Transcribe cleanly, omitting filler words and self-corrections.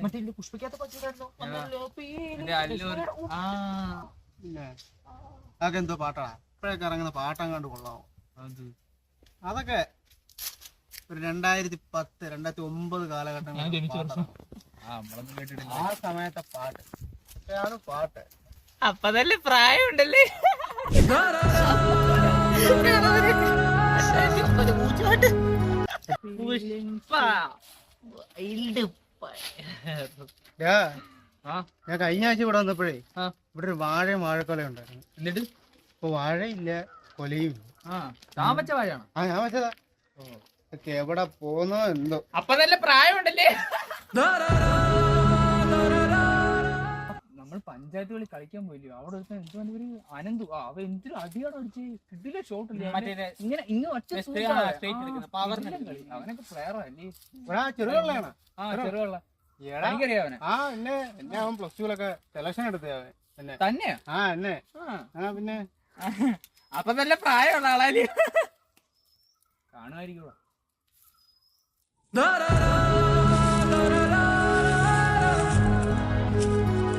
മറ്റേ പുഷ്പിക്കാത്ത പച്ചിട്ടായിരുന്നോ? അതൊക്കെ എന്തോ പാട്ടാ ഇപ്പോഴൊക്കെ ഇറങ്ങുന്ന പാട്ടങ്ങാണ്ട് കൊള്ളാമോ? അതൊക്കെ ഒരു 2010, 2009 കാലഘട്ടം ആ സമയത്തെ പാട്ട് ഒക്കെയാണ് പാട്ട്. അപ്പൊ നല്ല പ്രായമുണ്ടല്ലേ? ഞാൻ കഴിഞ്ഞ ആഴ്ച ഇവിടെ വന്നപ്പോഴേ ഇവിടെ ഒരു വാഴക്കൊല ഉണ്ടായിരുന്നു. എന്നിട്ട് ഇപ്പൊ വാഴയില്ല, കൊലയും ഇല്ല. ഞാൻ വെച്ച വാഴയാണ്. ഞാൻ വെച്ചതാ. എവിടെ പോന്നോ എന്തോ. അപ്പൊ നല്ല പ്രായമുണ്ടല്ലേ? നമ്മൾ പഞ്ചായത്ത് കളി കളിക്കാൻ പോയില്ലോ, അവിടെ ഒരു അനന്തു അവ എന്തൊരു അടിയാണ് അടിച്ച് കിട്ടില്ല. ഷോട്ടില്ല ഇങ്ങനെ ഇങ്ങനെ അവനൊക്കെ പ്ലെയറാ അല്ലേ? ചെറുകളാണ്. ചെറുവെള്ള എന്നെ അവൻ +2 സെലക്ഷൻ എടുത്തേ അവൻ തന്നെയാ? എന്നെ പിന്നെ അപ്പൊ നല്ല പ്രായമുള്ള ആളാല് കാണുമായിരിക്കും.